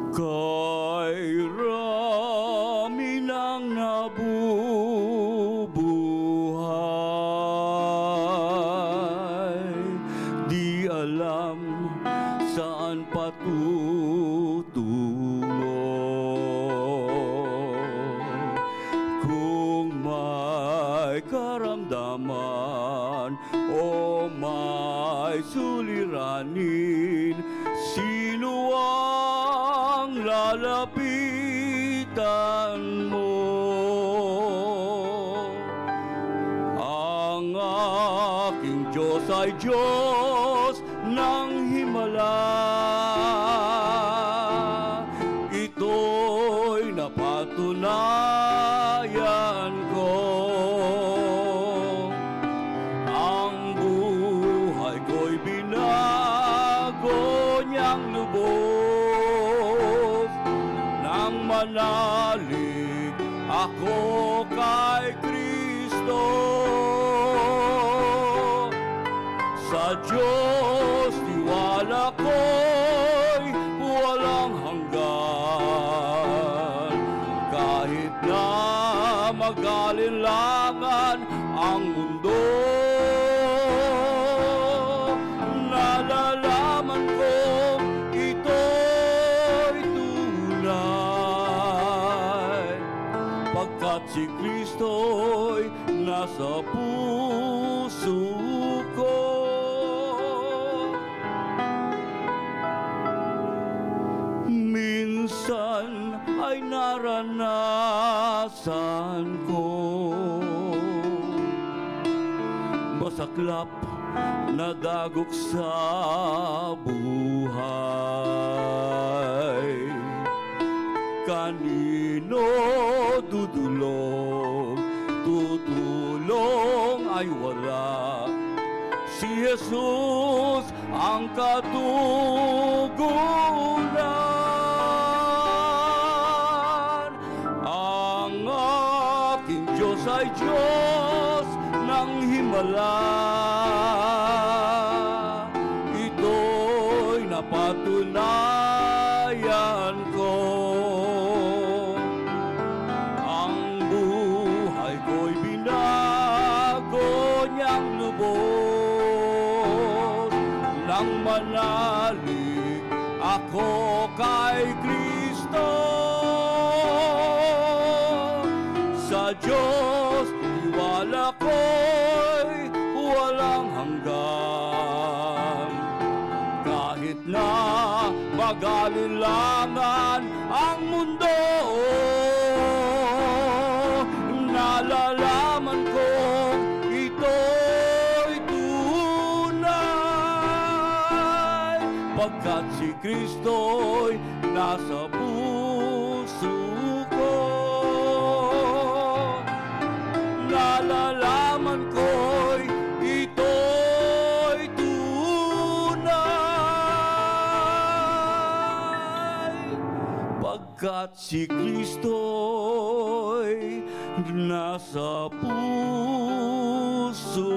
Kay rami ng nabubuhay, di alam saan patutungo. Kung may karamdaman o may suliranin, sino ang lalapitan mo? Ang aking Diyos ay Diyos ng himala. Ito'y napatunayan ko. Ang buhay ko'y binago niyang lubos. Nang manalig ako kay Kristo, sa Diyos tiwala ko'y walang hanggan. Kahit na mag-alinlangan ang mundo, nalalaman kong ito'y tunay, pagkat si Kristo'y nasa puso ko. Minsan ay naranasan ko masaklap na dagok sa buhay. Kanino tutulong ay wala. Si Jesus ang katugunan. Ang aking Diyos ay Diyos ng himala. Ito'y napatunayan ko. Ang buhay ko'y binago niyang lubos. Nang manalig ako kay Kristo, sa Diyos tiwala ko'y walang hanggan. Kahit na mag-alinlangan ang mundo, nalalaman kong ito'y tunay, pagkat si Kristo'y nasa puso ko. Nalalaman ko'y ito'y tunay, pagkat si Kristo'y nasa puso